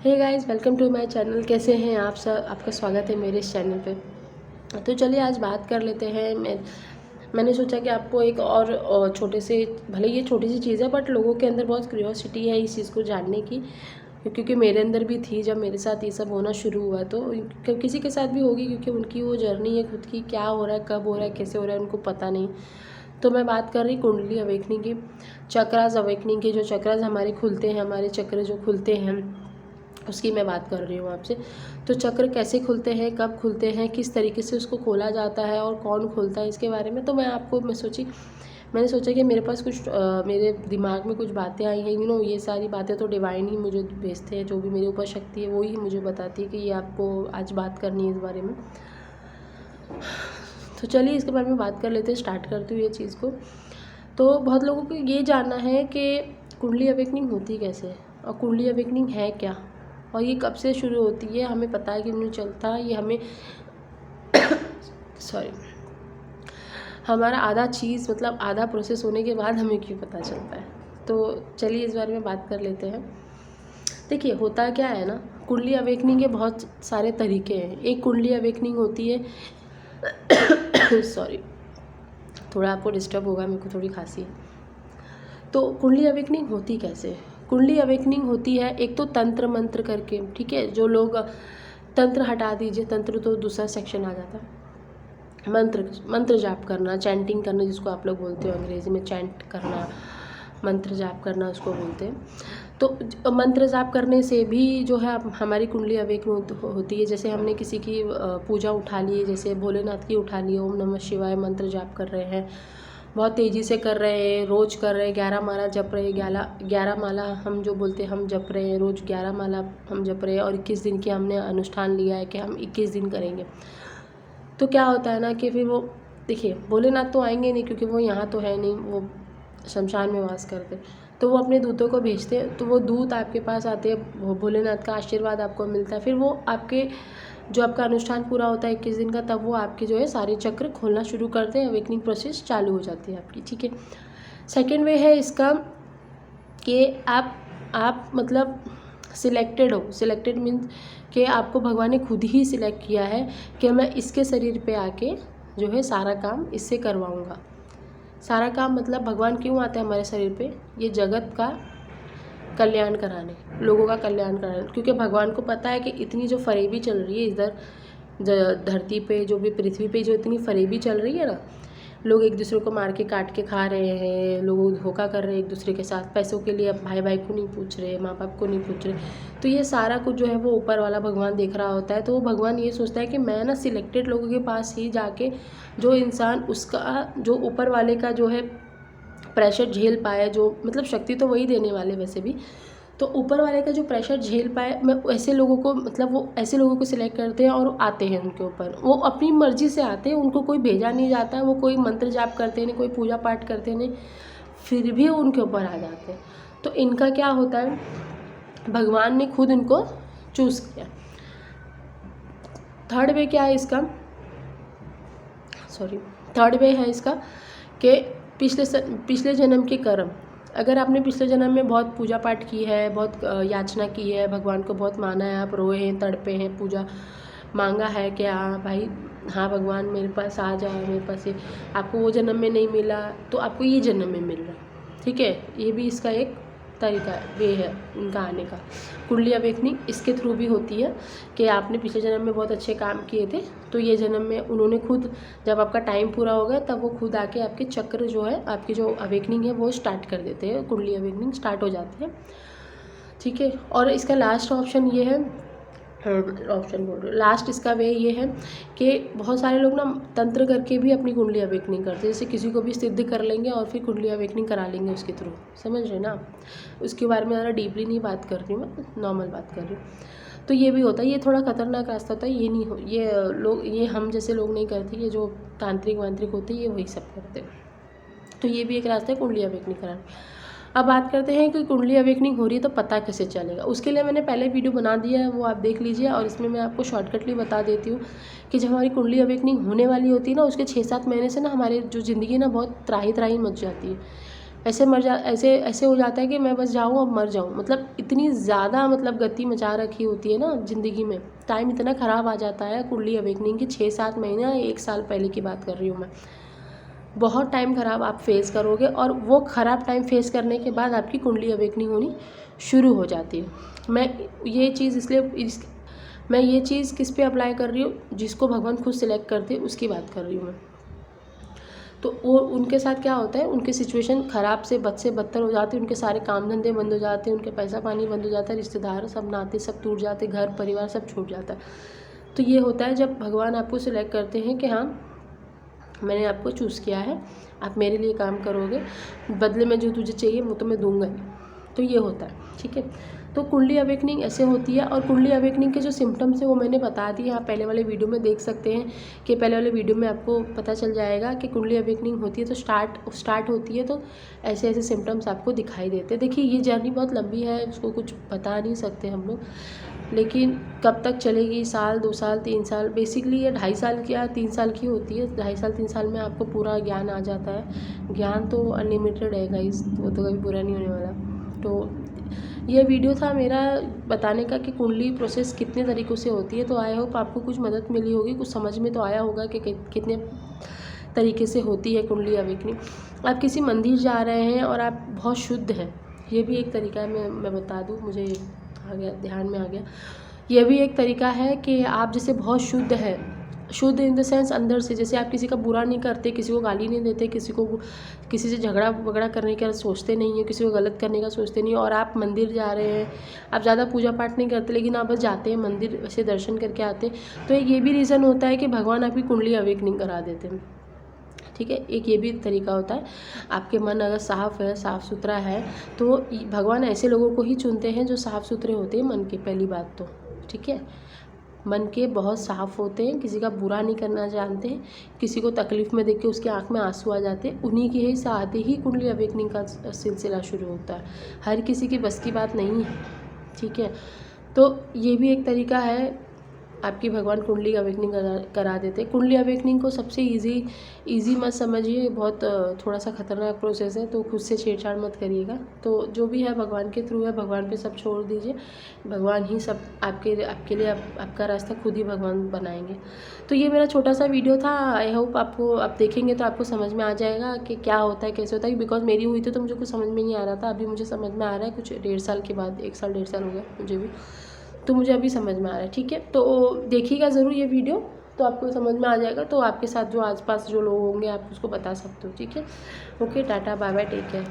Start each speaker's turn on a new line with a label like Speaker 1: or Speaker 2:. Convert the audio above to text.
Speaker 1: Hey guys, welcome to my channel. कैसे हैं आप सब? आपका स्वागत है मेरे इस चैनल पे। तो चलिए आज बात कर लेते हैं। मैंने सोचा कि आपको एक और छोटे से, भले ये छोटी सी चीज़ है बट लोगों के अंदर बहुत क्यूरियोसिटी है इस चीज़ को जानने की, क्योंकि मेरे अंदर भी थी जब मेरे साथ ये सब होना शुरू हुआ। तो किसी के साथ भी होगी, क्योंकि उनकी वो जर्नी है खुद की, क्या हो रहा है, कब हो रहा है, कैसे हो रहा है, उनको पता नहीं। तो मैं बात कर रही कुंडली अवेकनिंग की, चक्रास अवेकनिंग की। जो चक्रास हमारे खुलते हैं, हमारे चक्र जो खुलते हैं, उसकी मैं बात कर रही हूँ आपसे। तो चक्र कैसे खुलते हैं, कब खुलते हैं, किस तरीके से उसको खोला जाता है और कौन खोलता है, इसके बारे में तो मैंने सोचा कि मेरे पास कुछ मेरे दिमाग में कुछ बातें आई हैं। ये सारी बातें तो डिवाइन ही मुझे भेजते हैं, जो भी मेरे ऊपर शक्ति है वो ही मुझे बताती है कि ये आपको आज बात करनी है इस बारे में। तो चलिए इसके बारे में बात कर लेते हैं, स्टार्ट करती हूँ ये चीज़ को। तो बहुत लोगों को ये जानना है कि कुंडली अवेकनिंग होती कैसे है और कुंडली अवेकनिंग है क्या, और ये कब से शुरू होती है, हमें पता है कि नहीं चलता। ये हमें सॉरी, हमारा आधा चीज़ मतलब आधा प्रोसेस होने के बाद हमें क्यों पता चलता है। तो चलिए इस बारे में बात कर लेते हैं। देखिए होता क्या है ना, कुंडली अवेकनिंग के बहुत सारे तरीके हैं। एक कुंडली अवेकनिंग होती है सॉरी, थोड़ा आपको डिस्टर्ब होगा, मेरे को थोड़ी खांसी है। तो कुंडली अवेकनिंग होती कैसे? कुंडली अवेकनिंग होती है एक तो तंत्र मंत्र करके, ठीक है। जो लोग तंत्र हटा दीजिए, तंत्र तो दूसरा सेक्शन आ जाता है। मंत्र जाप करना, चैंटिंग करना, जिसको आप लोग बोलते हो अंग्रेज़ी में चैंट करना, मंत्र जाप करना उसको बोलते हैं। तो मंत्र जाप करने से भी जो है हमारी कुंडली अवेकनिंग होती है। जैसे हमने किसी की पूजा उठा ली, जैसे भोलेनाथ की उठा ली, ओम नमः शिवाय मंत्र जाप कर रहे हैं, बहुत तेज़ी से कर रहे हैं, रोज़ कर रहे हैं, 11 माला जप रहे हैं, 11 माला हम जो बोलते हैं हम जप रहे हैं, रोज़ 11 माला हम जप रहे हैं, और 21 दिन की हमने अनुष्ठान लिया है कि हम 21 दिन करेंगे। तो क्या होता है ना कि फिर वो, देखिए भोलेनाथ तो आएंगे नहीं, क्योंकि वो यहाँ तो है नहीं, वो शमशान में वास करते। तो वो अपने दूतों को भेजते हैं, तो वो दूत आपके पास आते हैं, वो भोलेनाथ का आशीर्वाद आपको मिलता है। फिर वो आपके जो आपका अनुष्ठान पूरा होता है 21 दिन का, तब वो आपके जो है सारे चक्र खोलना शुरू करते हैं, अवेकनिंग प्रोसेस चालू हो जाती है आपकी, ठीक है। सेकेंड वे है इसका कि आप मतलब सिलेक्टेड मीन्स कि आपको भगवान ने खुद ही सिलेक्ट किया है कि मैं इसके शरीर पे आके जो है सारा काम इससे करवाऊँगा। सारा काम मतलब भगवान क्यों आते हैं हमारे शरीर पे? ये जगत का कल्याण कराने, लोगों का कल्याण कराने, क्योंकि भगवान को पता है कि इतनी जो फरेबी चल रही है इधर धरती पे, जो भी पृथ्वी पे जो इतनी फरेबी चल रही है ना, लोग एक दूसरे को मार के काट के खा रहे हैं, लोग धोखा कर रहे हैं एक दूसरे के साथ, पैसों के लिए अब भाई भाई को नहीं पूछ रहे, माँ बाप को नहीं पूछ रहे। तो ये सारा कुछ जो है वो ऊपर वाला भगवान देख रहा होता है। तो वो भगवान ये सोचता है कि मैं ना सिलेक्टेड लोगों के पास ही जाके, जो इंसान उसका जो ऊपर वाले का जो है प्रेशर झेल पाए, जो मतलब शक्ति तो वही देने वाले वैसे भी, तो ऊपर वाले का जो प्रेशर झेल पाए, मैं ऐसे लोगों को मतलब वो ऐसे लोगों को सिलेक्ट करते हैं और आते हैं उनके ऊपर। वो अपनी मर्ज़ी से आते हैं, उनको कोई भेजा नहीं जाता, वो कोई मंत्र जाप करते नहीं, कोई पूजा पाठ करते नहीं, फिर भी वो उनके ऊपर आ जाते हैं। तो इनका क्या होता है, भगवान ने खुद इनको चूज़ किया। थर्ड वे क्या है इसका, थर्ड वे है इसका कि पिछले जन्म के कर्म। अगर आपने पिछले जन्म में बहुत पूजा पाठ की है, बहुत याचना की है, भगवान को बहुत माना है, आप रोए हैं, तड़पे हैं, पूजा मांगा है कि हाँ भाई, हाँ भगवान मेरे पास आ जाओ, मेरे पास ये, आपको वो जन्म में नहीं मिला तो आपको ये जन्म में मिल रहा है, ठीक है। ये भी इसका एक तरीका है, वे है इनका आने का। कुंडली अवेकनिंग इसके थ्रू भी होती है कि आपने पिछले जन्म में बहुत अच्छे काम किए थे, तो ये जन्म में उन्होंने खुद, जब आपका टाइम पूरा हो गया तब वो खुद आके आपके चक्र जो है, आपकी जो अवेकनिंग है वो स्टार्ट कर देते हैं, कुंडली अवेकनिंग स्टार्ट हो जाती है, ठीक है। और इसका लास्ट ऑप्शन ये है, ऑप्शन बोल रहे, लास्ट इसका वे ये है कि बहुत सारे लोग ना तंत्र करके भी अपनी कुंडली अवेकनिंग करते हैं। जैसे किसी को भी सिद्ध कर लेंगे और फिर कुंडली अवेकनिंग करा लेंगे उसके थ्रू, समझ रहे ना। उसके बारे में ज़्यादा डीपली नहीं बात कर रही हूँ, मैं नॉर्मल बात कर रही हूँ। तो ये भी होता है, ये थोड़ा खतरनाक रास्ता होता है, ये नहीं हो, ये लोग, ये हम जैसे लोग नहीं करते, ये जो तांत्रिक वांत्रिक होते हैं ये वही सब करते हैं। तो ये भी एक रास्ता है कुंडली अवेकनिंग कराना। अब बात करते हैं कि कुंडली अवेकनिंग हो रही है तो पता कैसे चलेगा। उसके लिए मैंने पहले वीडियो बना दिया है, वो आप देख लीजिए, और इसमें मैं आपको शॉर्टकटली बता देती हूँ कि जब हमारी कुंडली अवेकनिंग होने वाली होती है ना, उसके 6-7 महीने से ना हमारी जो ज़िंदगी ना बहुत त्राही त्राही मच जाती है, ऐसे ऐसे हो जाता है कि मैं बस जाऊँ अब मर जाऊँ, मतलब इतनी ज़्यादा मतलब गति मचा रखी होती है ना ज़िंदगी में। टाइम इतना ख़राब आ जाता है कुंडली अवेकनिंग की, 6-7 महीने या 1 साल पहले की बात कर रही हूँ मैं। बहुत टाइम ख़राब आप फेस करोगे और वो ख़राब टाइम फेस करने के बाद आपकी कुंडली अवेकनिंग होनी शुरू हो जाती है। मैं ये चीज़ किस पे अप्लाई कर रही हूँ, जिसको भगवान खुद सिलेक्ट करते हैं उसकी बात कर रही हूँ मैं। तो वो उनके साथ क्या होता है, उनकी सिचुएशन ख़राब से बदतर हो जाती है, उनके सारे काम धंधे बंद हो जाते हैं, उनके पैसा पानी बंद हो जाता है, रिश्तेदार सब नाते सब टूट जाते, घर परिवार सब छूट जाता है। तो ये होता है जब भगवान आपको सिलेक्ट करते हैं कि हाँ मैंने आपको चूज़ किया है, आप मेरे लिए काम करोगे, बदले में जो तुझे चाहिए वो तो मैं दूंगा ही। तो ये होता है, ठीक है। तो कुंडली अवेकनिंग ऐसे होती है। और कुंडली अवेकनिंग के जो सिम्टम्स हैं वो मैंने बता दिए, आप पहले वाले वीडियो में देख सकते हैं कि पहले वाले वीडियो में आपको पता चल जाएगा कि कुंडली अवेकनिंग होती है तो स्टार्ट होती है तो ऐसे ऐसे सिम्टम्स आपको दिखाई देते हैं। देखिए ये जर्नी बहुत लंबी है, उसको कुछ बता नहीं सकते हम लोग, लेकिन कब तक चलेगी, साल 2 साल 3 साल, बेसिकली ये 2.5 साल की या 3 साल की होती है। 2.5 साल 3 साल में आपको पूरा ज्ञान आ जाता है। ज्ञान तो अनलिमिटेड है गाइस, वो तो कभी पूरा नहीं होने वाला। तो ये वीडियो था मेरा बताने का कि कुंडली प्रोसेस कितने तरीक़ों से होती है। तो आई होप आपको कुछ मदद मिली होगी, कुछ समझ में तो आया होगा कि कितने तरीके से होती है कुंडली अवेकनिंग। आप किसी मंदिर जा रहे हैं और आप बहुत शुद्ध हैं, ये भी एक तरीका है, मैं बता दूँ, मुझे आ गया, ध्यान में आ गया। ये भी एक तरीका है कि आप जैसे बहुत शुद्ध है, शुद्ध इन द सेंस अंदर से, जैसे आप किसी का बुरा नहीं करते, किसी को गाली नहीं देते, किसी से झगड़ा वगड़ा करने का सोचते नहीं है, किसी को गलत करने का सोचते नहीं, और आप मंदिर जा रहे हैं, आप ज़्यादा पूजा पाठ नहीं करते लेकिन आप बस जाते हैं मंदिर, वैसे दर्शन करके आते हैं, तो ये भी रीज़न होता है कि भगवान आपकी कुंडली अवेकनिंग करा देते हैं, ठीक है। एक ये भी तरीका होता है। आपके मन अगर साफ़ है, साफ़ सुथरा है, तो भगवान ऐसे लोगों को ही चुनते हैं जो साफ़ सुथरे होते हैं मन के, पहली बात तो, ठीक है। मन के बहुत साफ़ होते हैं, किसी का बुरा नहीं करना जानते हैं, किसी को तकलीफ़ में देख के उसकी आँख में आंसू आ जाते हैं, उन्हीं के ही साथ ही कुंडली अवेकनिंग का सिलसिला शुरू होता है। हर किसी की बस की बात नहीं है, ठीक है। तो ये भी एक तरीका है, आपकी भगवान कुंडली अवेकनिंग करा देते हैं। कुंडली अवेकनिंग को सबसे इजी मत समझिए, बहुत थोड़ा सा ख़तरनाक प्रोसेस है, तो खुद से छेड़छाड़ मत करिएगा। तो जो भी है भगवान के थ्रू है, भगवान पे सब छोड़ दीजिए, भगवान ही सब आपके लिए आपका रास्ता खुद ही भगवान बनाएंगे। तो ये मेरा छोटा सा वीडियो था, आई होप आपको, आप देखेंगे तो आपको समझ में आ जाएगा कि क्या होता है, कैसे होता है। बिकॉज मेरी हुई थी तो मुझे कुछ समझ में नहीं आ रहा था, अभी मुझे समझ में आ रहा है, कुछ 1.5 साल के बाद, 1 साल 1.5 साल हो गया मुझे भी, तो मुझे अभी समझ में आ रहा है, ठीक है। तो देखिएगा ज़रूर ये वीडियो, तो आपको समझ में आ जाएगा। तो आपके साथ जो आसपास जो लोग होंगे आप उसको बता सकते हो, ठीक है। Okay, tata bye bye, take care.